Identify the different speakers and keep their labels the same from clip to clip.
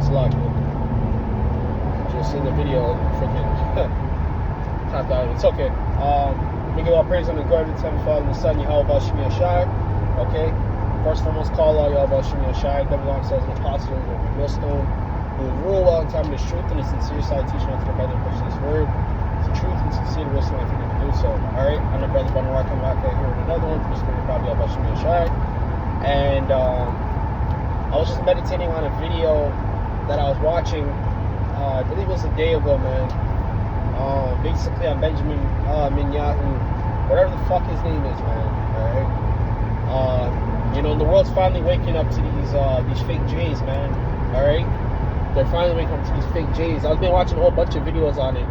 Speaker 1: Slack. Just in the video, freaking tapped out. It's okay. We give all praise on the God of the Heavenly Father and the Son, Yahawashi. Okay? First and foremost, call out Yahawashi. Devil says an apostle of a millstone who will rule well in time of his truth and his sincere side teaching unto the brother and pushing his word. The truth and sincere wisdom if you need to do so. Alright? I'm the brother BARAK. I'm back here with another one from the Spirit of God, Yahawashi. And I was just meditating on a video that I was watching. I believe it was a day ago, man. Basically on Benjamin Netanyahu, whatever the fuck his name is, man. Alright? You know, the world's finally waking up to these fake J's, man. Alright? They're finally waking up to these fake J's. I've been watching a whole bunch of videos on it.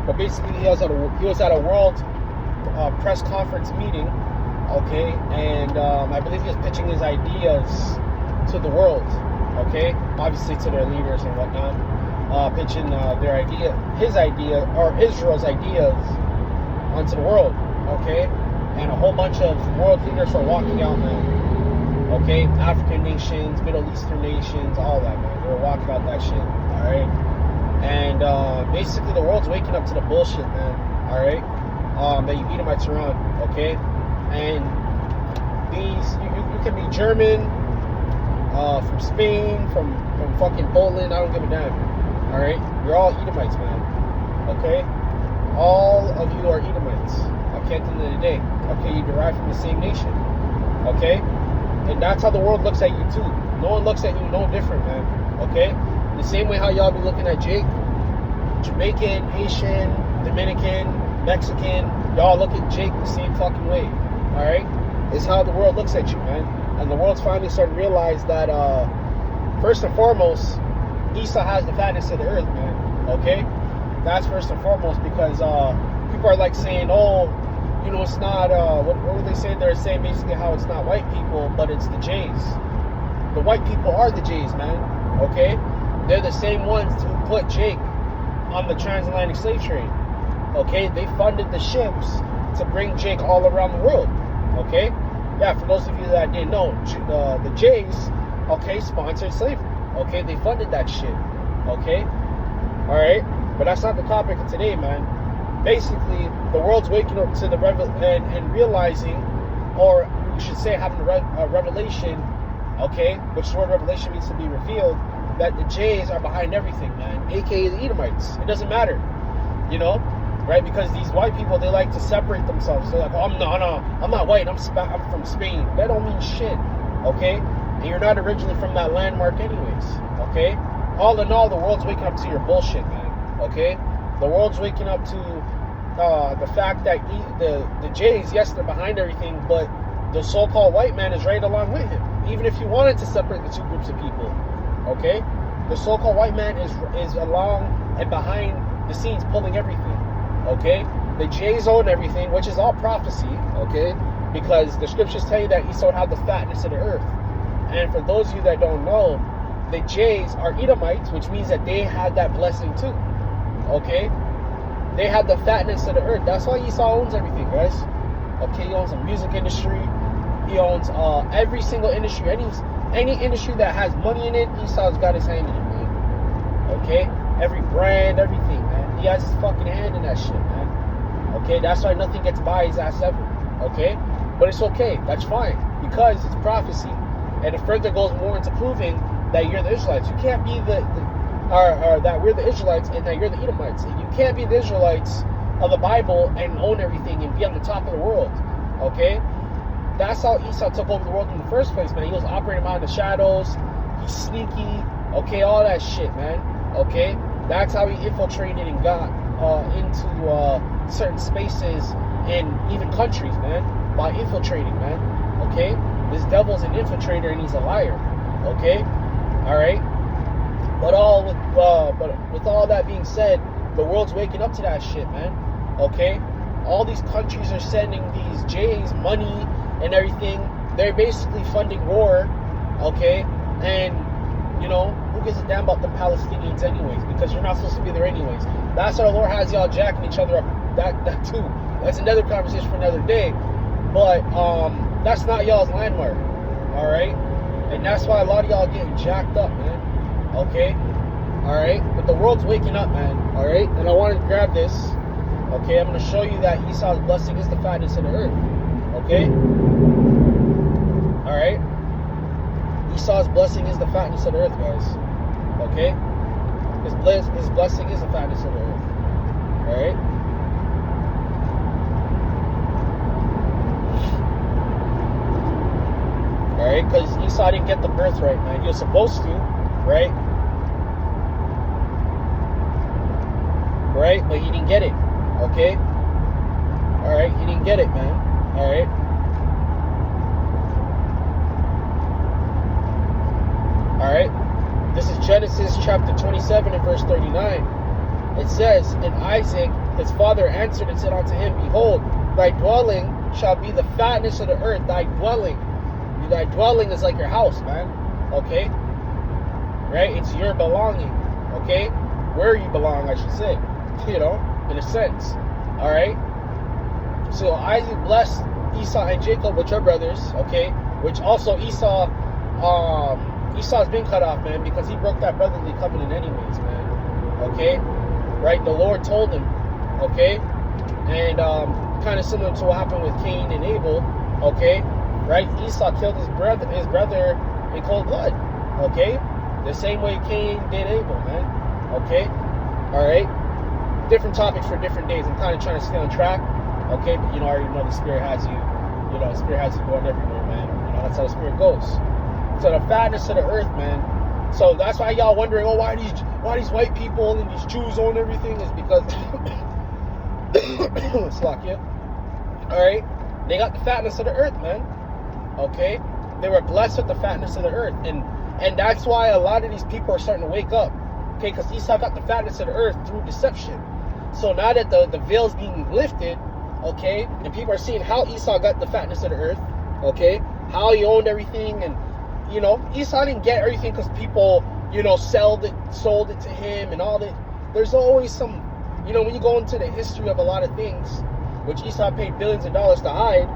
Speaker 1: But basically he was at a world press conference meeting, okay? And I believe he was pitching his ideas to the world, okay? Obviously to their leaders and whatnot. Pitching his idea, or Israel's ideas onto the world, okay? And a whole bunch of world leaders are walking out, man, okay? African nations, Middle Eastern nations, all that, man. They were walking out that shit, all right? And basically the world's waking up to the bullshit, man, all right? That you Edomites are on, okay? And these, you can be German, from Spain, from fucking Poland, I don't give a damn. Alright? You're all Edomites, man. Okay? All of you are Edomites. Okay, at the end of the day. Okay, you derive from the same nation. Okay? And that's how the world looks at you too. No one looks at you no different, man. Okay? The same way how y'all be looking at Jake. Jamaican, Haitian, Dominican, Mexican. Y'all look at Jake the same fucking way. Alright? It's how the world looks at you, man. And the world's finally starting to realize that, first and foremost, Esau has the fatness of the earth, man. Okay? That's first and foremost, because people are like saying, oh, you know, it's not, what were they saying? They're saying basically how it's not white people, but it's the Jays. The white people are the Jays, man. Okay? They're the same ones who put Jake on the transatlantic slave trade. Okay? They funded the ships to bring Jake all around the world. Okay? Yeah, for those of you that didn't know, the Jays, okay, sponsored slavery. Okay, they funded that shit. Okay? Alright? But that's not the topic of today, man. Basically, the world's waking up to the and realizing, or we should say having a revelation, okay, which the word revelation means to be revealed, that the Jays are behind everything, man. AKA the Edomites. It doesn't matter. You know? Right? Because these white people, they like to separate themselves. They're like, oh, I'm not white. I'm from Spain. That don't mean shit. Okay? And you're not originally from that landmark anyways, okay? All in all, the world's waking up to your bullshit, man, okay? The world's waking up to the fact that the Jays, yes, they're behind everything, but the so-called white man is right along with him. Even if you wanted to separate the two groups of people, okay? The so-called white man is along and behind the scenes pulling everything, okay? The Jays own everything, which is all prophecy, okay? Because the scriptures tell you that Esau had the fatness of the earth. And for those of you that don't know, the Jays are Edomites, which means that they had that blessing too. Okay? They had the fatness of the earth. That's why Esau owns everything, guys. Okay, he owns the music industry. He owns every single industry. Any industry that has money in it, Esau's got his hand in it, man. Okay? Every brand, everything, man. He has his fucking hand in that shit, man. Okay? That's why nothing gets by his ass ever. Okay? But it's okay. That's fine. Because it's prophecy. And it further goes more into proving that you're the Israelites. You can't be that we're the Israelites and that you're the Edomites. And you can't be the Israelites of the Bible and own everything and be on the top of the world. Okay? That's how Esau took over the world in the first place, man. He was operating behind the shadows. He's sneaky. Okay? All that shit, man. Okay? That's how he infiltrated and got into certain spaces and even countries, man. By infiltrating, man. Okay? This devil's an infiltrator and he's a liar. Okay? Alright? But with all that being said, the world's waking up to that shit, man. Okay? All these countries are sending these Jays money and everything. They're basically funding war. Okay? And, you know, who gives a damn about the Palestinians anyways? Because you're not supposed to be there anyways. That's why the Lord has y'all jacking each other up. That too. That's another conversation for another day. But, that's not y'all's landmark, all right? And that's why a lot of y'all getting jacked up, man. Okay? Alright? But the world's waking up, man. Alright? And I wanted to grab this. Okay? I'm going to show you that Esau's blessing is the fatness of the earth. Okay? Alright? Esau's blessing is the fatness of the earth, guys. Okay? His blessing is the fatness of the earth. Alright? Alright? Because Esau didn't get the birthright, man. He was supposed to, right? Right? But he didn't get it. Okay? Alright? He didn't get it, man. Alright? Alright? This is Genesis chapter 27 and verse 39. It says, and Isaac, his father, answered and said unto him, behold, thy dwelling shall be the fatness of the earth. Thy dwelling is like your house, man. Okay? Right? It's your belonging. Okay? Where you belong, I should say. You know? In a sense. Alright? So Isaac blessed Esau and Jacob, which are brothers. Okay? Which also Esau's been cut off, man, because he broke that brotherly covenant anyways, man. Okay? Right? The Lord told him. Okay? And kind of similar to what happened with Cain and Abel. Okay? Right? Esau killed his brother in cold blood. Okay? The same way Cain did Abel, man. Okay? Alright? Different topics for different days. I'm kind of trying to stay on track. Okay? But I already know the Spirit has you. The Spirit has you going everywhere, man. That's how the Spirit goes. So the fatness of the earth, man. So that's why y'all wondering, oh, why these white people and these Jews own everything, is because Slakia. Alright? They got the fatness of the earth, man. Okay? They were blessed with the fatness of the earth. And that's why a lot of these people are starting to wake up. Okay? Because Esau got the fatness of the earth through deception. So now that the veil's being lifted, okay, and people are seeing how Esau got the fatness of the earth, okay, how he owned everything, and Esau didn't get everything because people, sold it to him and all that. There's always some, when you go into the history of a lot of things, which Esau paid billions of dollars to hide,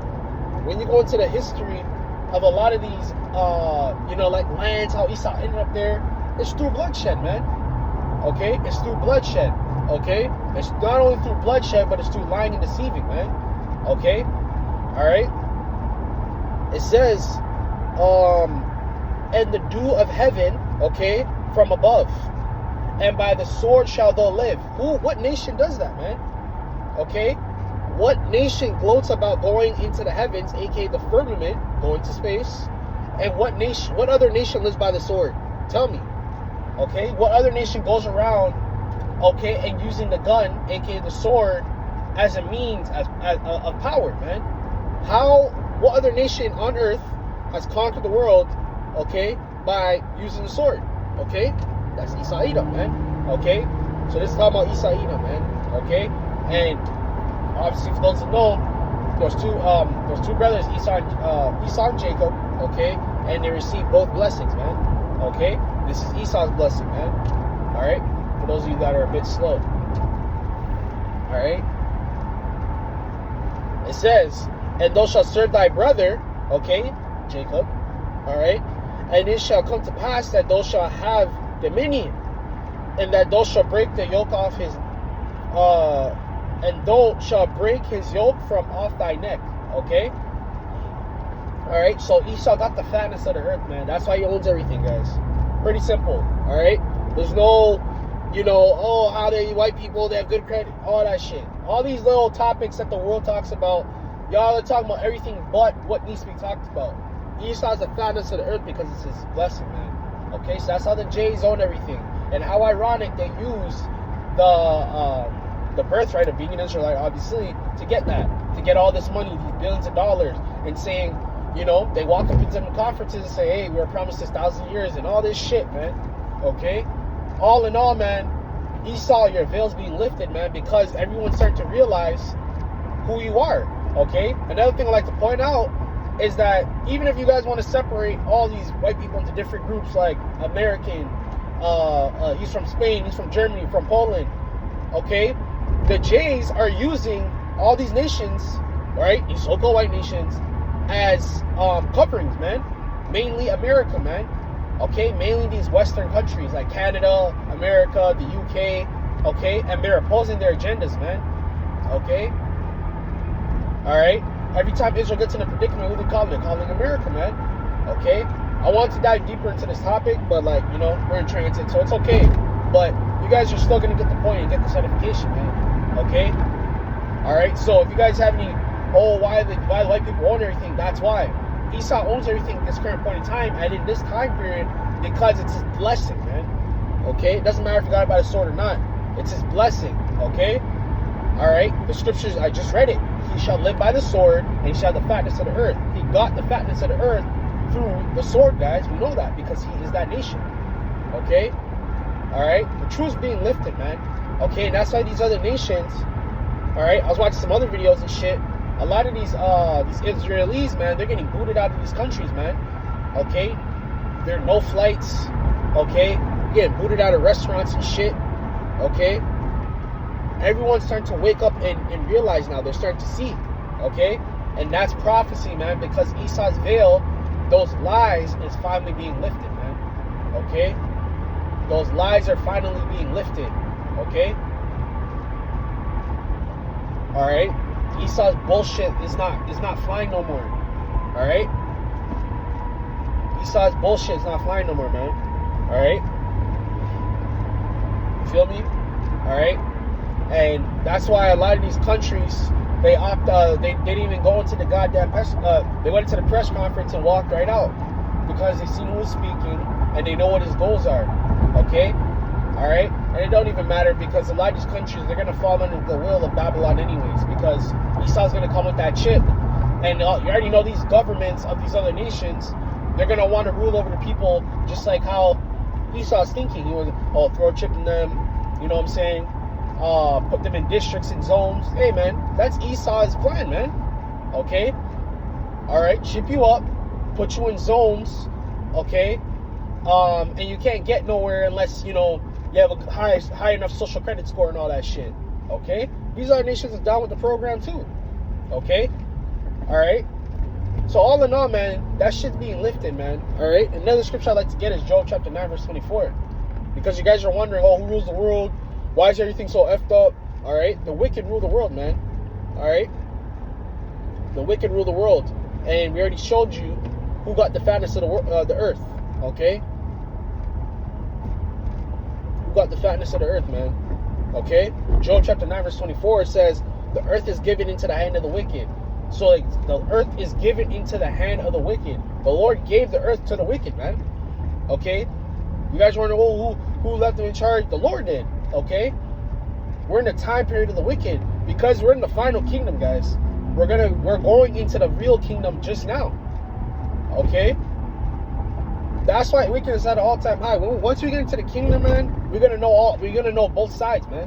Speaker 1: when you go into the history of a lot of these, like lands, how Esau ended up there, it's through bloodshed, man. Okay? It's through bloodshed. Okay? It's not only through bloodshed, but it's through lying and deceiving, man. Okay? Alright? It says, and the dew of heaven, okay, from above, and by the sword shall thou live. What nation does that, man? Okay? What nation gloats about going into the heavens, aka the firmament, going to space? And what other nation lives by the sword? Tell me. Okay? What other nation goes around, okay, and using the gun, aka the sword, as a means of power, man? What other nation on earth has conquered the world, okay, by using the sword? Okay? That's Esau Edom, man. Okay? So this is talking about Esau Edom, man. Okay? And obviously, for those that know, there's two brothers, Esau and Jacob, okay? And they received both blessings, man. Okay? This is Esau's blessing, man. Alright? For those of you that are a bit slow. Alright? It says, and thou shalt serve thy brother, okay, Jacob, alright? And it shall come to pass that thou shalt have dominion, and that thou shalt break the yoke off his, and thou shalt break his yoke from off thy neck, okay? Alright, so Esau got the fatness of the earth, man. That's why he owns everything, guys. Pretty simple, alright? There's no, oh, how they white people, they have good credit, all that shit. All these little topics that the world talks about, y'all are talking about everything but what needs to be talked about. Esau's the fatness of the earth because it's his blessing, man. Okay, so that's how the Jays own everything. And how ironic they use the birthright of being an Israelite, obviously, to get that. To get all this money, these billions of dollars, and saying, they walk up into some conferences and say, hey, we were promised this 1,000 years and all this shit, man. Okay? All in all, man, Esau, your veil's being lifted, man, because everyone's starting to realize who you are. Okay? Another thing I like to point out is that even if you guys want to separate all these white people into different groups, like American, he's from Spain, he's from Germany, from Poland, okay? The Jays are using all these nations, right, these so-called white nations, as coverings, man. Mainly America, man. Okay, mainly these Western countries like Canada, America, the UK, okay, and they're opposing their agendas, man. Okay? Alright? Every time Israel gets in a predicament, who they calling? They're calling America, man. Okay? I want to dive deeper into this topic, but like, you know, we're in transit, so it's okay. But you guys are still gonna get the point and get this edification, man. Okay? Alright, so if you guys have any, why the white people own everything, that's why. Esau owns everything at this current point in time, and in this time period, because it's his blessing, man. Okay? It doesn't matter if you got it by the sword or not. It's his blessing, okay? Alright? The scriptures, I just read it. He shall live by the sword, and he shall have the fatness of the earth. He got the fatness of the earth through the sword, guys. We know that, because he is that nation. Okay? Alright? The truth's being lifted, man. Okay? And that's why these other nations, alright? I was watching some other videos and shit. A lot of these Israelis, man, they're getting booted out of these countries, man. Okay? There are no flights. Okay? Getting booted out of restaurants and shit. Okay? Everyone's starting to wake up and realize now. They're starting to see. Okay? And that's prophecy, man, because Esau's veil, those lies, is finally being lifted, man. Okay? Those lies are finally being lifted. Okay? Alright? Esau's bullshit is not flying no more. Alright? Esau's bullshit is not flying no more, man. Alright? You feel me? Alright? And that's why a lot of these countries, they didn't even go into the goddamn press, they went into the press conference and walked right out. Because they seen who's speaking and they know what his goals are. Okay? Alright? And it don't even matter, because a lot of these countries, they're going to fall under the will of Babylon anyways, because Esau's going to come with that chip. And you already know these governments of these other nations, they're going to want to rule over the people just like how Esau's thinking. He was, throw a chip in them, you know what I'm saying? Put them in districts and zones. Hey, man, that's Esau's plan, man. Okay? Alright, ship you up, put you in zones, okay? And you can't get nowhere unless, you know, you have a high enough social credit score and all that shit. Okay? These other nations are down with the program too. Okay? Alright? So all in all, man, that shit's being lifted, man. Alright? Another scripture I'd like to get is Job chapter 9, verse 24. Because you guys are wondering, who rules the world? Why is everything so effed up? Alright? The wicked rule the world, man. Alright? The wicked rule the world. And we already showed you who got the fatness of the earth. Okay? Got the fatness of the earth, man. Okay? Job chapter 9, verse 24, it says, the earth is given into the hand of the wicked. So like, the earth is given into the hand of the wicked. The Lord gave the earth to the wicked, man. Okay? You guys wonder, who left them in charge? The Lord did. Okay? We're in the time period of the wicked, because we're in the final kingdom, guys. We're going into the real kingdom just now. Okay? That's why wickedness is at an all-time high. Once we get into the kingdom, man, we're gonna know both sides, man.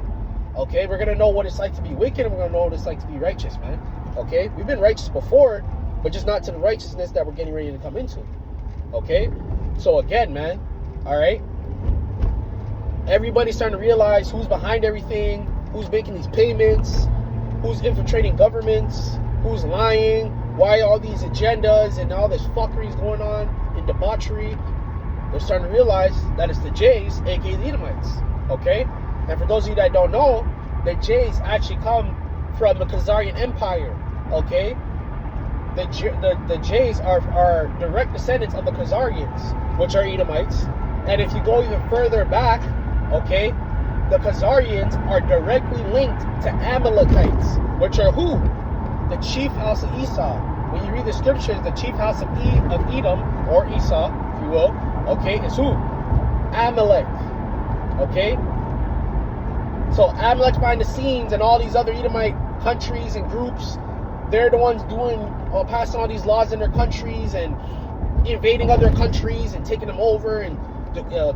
Speaker 1: Okay, we're gonna know what it's like to be wicked, and we're gonna know what it's like to be righteous, man. Okay, we've been righteous before, but just not to the righteousness that we're getting ready to come into. Okay, so again, man, all right, everybody's starting to realize who's behind everything, who's making these payments, who's infiltrating governments, who's lying, why all these agendas and all this fuckery is going on in debauchery. They're starting to realize that it's the Jays, aka the Edomites. Okay? And for those of you that don't know, the Jays actually come from the Khazarian Empire. Okay? The Jays are direct descendants of the Khazarians, which are Edomites. And if you go even further back, okay, the Khazarians are directly linked to Amalekites, which are who? The chief house of Esau. When you read the scriptures, the chief house of Edom, or Esau, if you will, okay, is who? Amalek. Okay? So Amalek's behind the scenes, and all these other Edomite countries and groups, they're the ones passing all these laws in their countries and invading other countries and taking them over and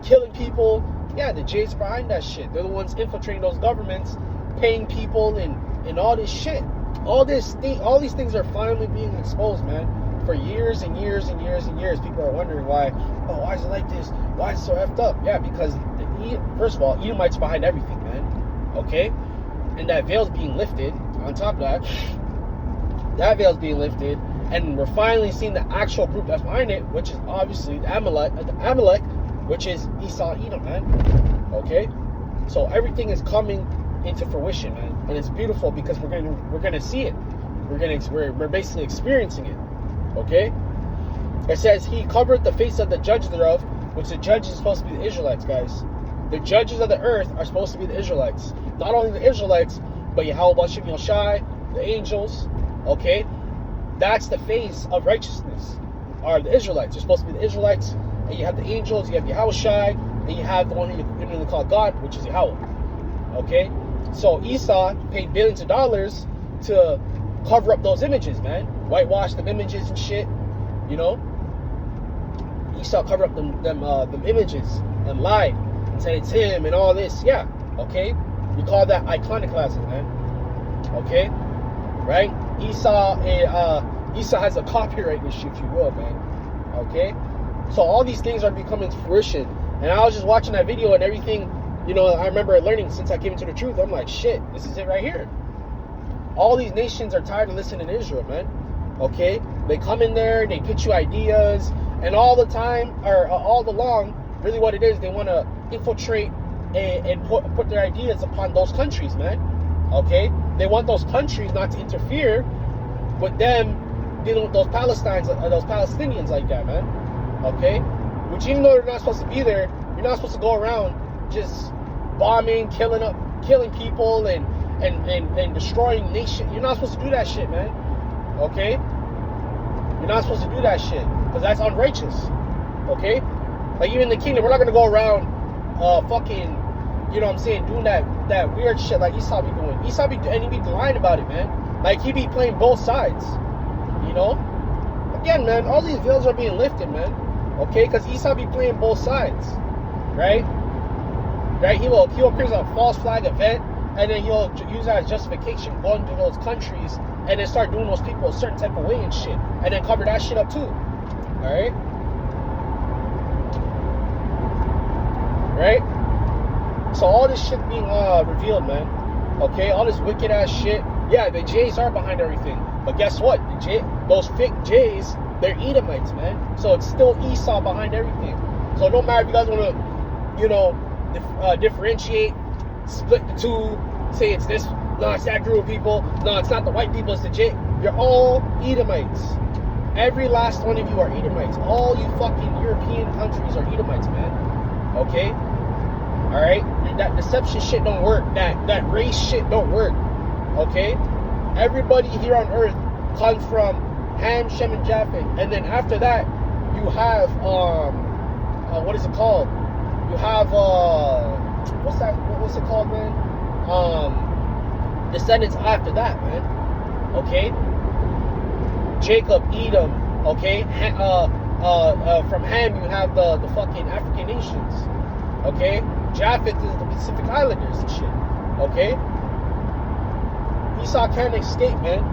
Speaker 1: killing people. Yeah, the Jays behind that shit. They're the ones infiltrating those governments, paying people and all this shit. All these things are finally being exposed, man. For years and years and years and years, people are wondering why is it like this? Why is it so effed up? Yeah, because first of all, Edomites behind everything, man. Okay? And that veil's being lifted. On top of that, that veil's being lifted. And we're finally seeing the actual group that's behind it, which is obviously the Amalek, which is Esau, Edom, man. Okay, so everything is coming into fruition, man, and it's beautiful because we're gonna see it. We're basically experiencing it. Okay, it says he covered the face of the judge thereof, which the judge is supposed to be the Israelites, guys. The judges of the earth are supposed to be the Israelites. Not only the Israelites, but Yahawashi, the angels. Okay, that's the face of righteousness. Are the Israelites? They're supposed to be the Israelites, and you have the angels. You have Yahawashi, and you have the one who you call God, which is Yahawah. Okay, so Esau paid billions of dollars to cover up those images, man. Whitewash them images and shit. You know, Esau covered up them images and lied and said it's him and all this. Yeah, okay. We call that iconoclasm, man. Okay, right? Esau has a copyright issue, if you will, man. Okay, so all these things are becoming to fruition. And I was just watching that video and everything. You know, I remember learning since I came into the truth. I'm like, shit, this is it right here. All these nations are tired of listening to Israel, man. Okay, they come in there, they pitch you ideas, and all the time, or all along, really what it is, they want to infiltrate and put their ideas upon those countries, man. Okay, they want those countries not to interfere with them dealing with those Palestinians like that, man. Okay, which even though they're not supposed to be there, you're not supposed to go around just bombing, killing people, and destroying nations. You're not supposed to do that shit, man. Okay, you're not supposed to do that shit because that's unrighteous. Okay, like even in the kingdom, we're not gonna go around fucking, you know what I'm saying, doing that weird shit like Esau be doing. And he be lying about it, man. Like he be playing both sides. You know, again, man, all these veils are being lifted, man. Okay, because Esau be playing both sides, right? Right? He'll create a false flag event, and then he'll use that as justification going to those countries, and then start doing those people a certain type of way and shit, and then cover that shit up too. All right? Right? So all this shit being revealed, man. Okay, all this wicked ass shit. Yeah, the Jays are behind everything, but guess what? Those fake Jays, they're Edomites, man. So it's still Esau behind everything. So no matter if you guys want to, you know, differentiate, split the two, say it's this, no, it's that group of people, no, it's not the white people, it's the J. You're all Edomites. Every last one of you are Edomites. All you fucking European countries are Edomites, man. Okay? Alright? That deception shit don't work. That race shit don't work. Okay? Everybody here on earth comes from Ham, Shem, and Japheth. And then after that, you have, what is it called? You have, what's it called, man? Descendants after that, man. Okay? Jacob, Edom, okay? From Ham, you have the fucking African nations. Okay? Japheth is the Pacific Islanders and shit. Okay? Esau can't escape, man.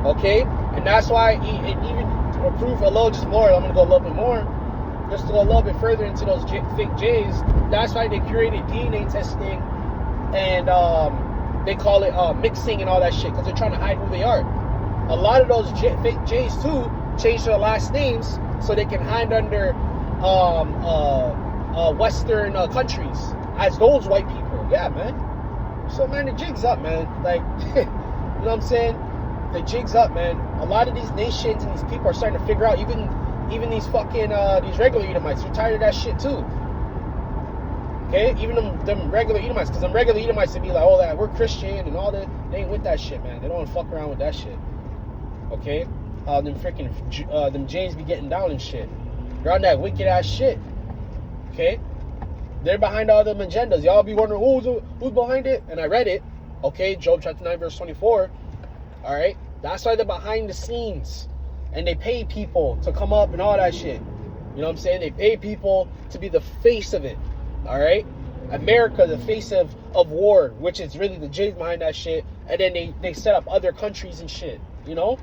Speaker 1: Okay? And that's why, and even to prove a little just more, I'm going to go a little bit more, just to go a little bit further into those fake J's, that's why they created DNA testing, and they call it mixing and all that shit, because they're trying to hide who they are. A lot of those fake J's, too, change their last names so they can hide under Western countries as those white people. Yeah, man. So, man, the jig's up, man. Like, you know what I'm saying? The jig's up, man. A lot of these nations and these people are starting to figure out, even these fucking, these regular Edomites, they're tired of that shit, too. Okay? Even them regular Edomites, because them regular Edomites, they be like, oh, that we're Christian and all that. They ain't with that shit, man. They don't want to fuck around with that shit. Okay? Them freaking, them James be getting down and shit. They're on that wicked ass shit. Okay? They're behind all them agendas. Y'all be wondering, who's behind it? And I read it. Okay? Job chapter 9, verse 24. Alright? That's why they're behind the scenes. And they pay people to come up and all that shit. You know what I'm saying? They pay people to be the face of it. Alright? America, the face of war, which is really the J's behind that shit. And then they set up other countries and shit. You know?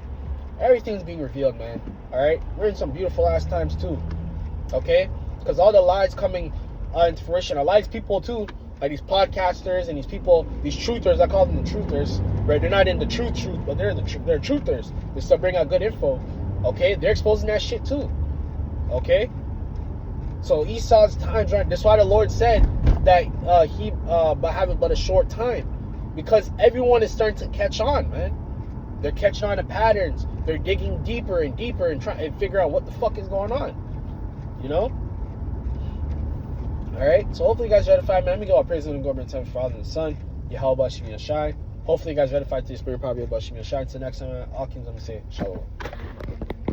Speaker 1: Everything's being revealed, man. Alright? We're in some beautiful ass times too. Okay? Because all the lies coming into fruition. A lot of these people too, like these podcasters and these people, these truthers, I call them the truthers, right? They're not in the truth, but they're truthers. They still bring out good info.
Speaker 2: Okay, they're exposing that shit too. Okay, so Esau's time's right. That's why the Lord said that he but having but a short time, because everyone is starting to catch on, man. They're catching on to patterns. They're digging deeper and deeper and trying to figure out what the fuck is going on. You know. All right. So hopefully you guys ratified, man. Let me go. I'll praise the Lord in time for Father and the Son. Yahawashi. Hopefully you guys ratified to the Spirit, probably about Shim Yashai. Until next time, all kings, I'm gonna say shalom.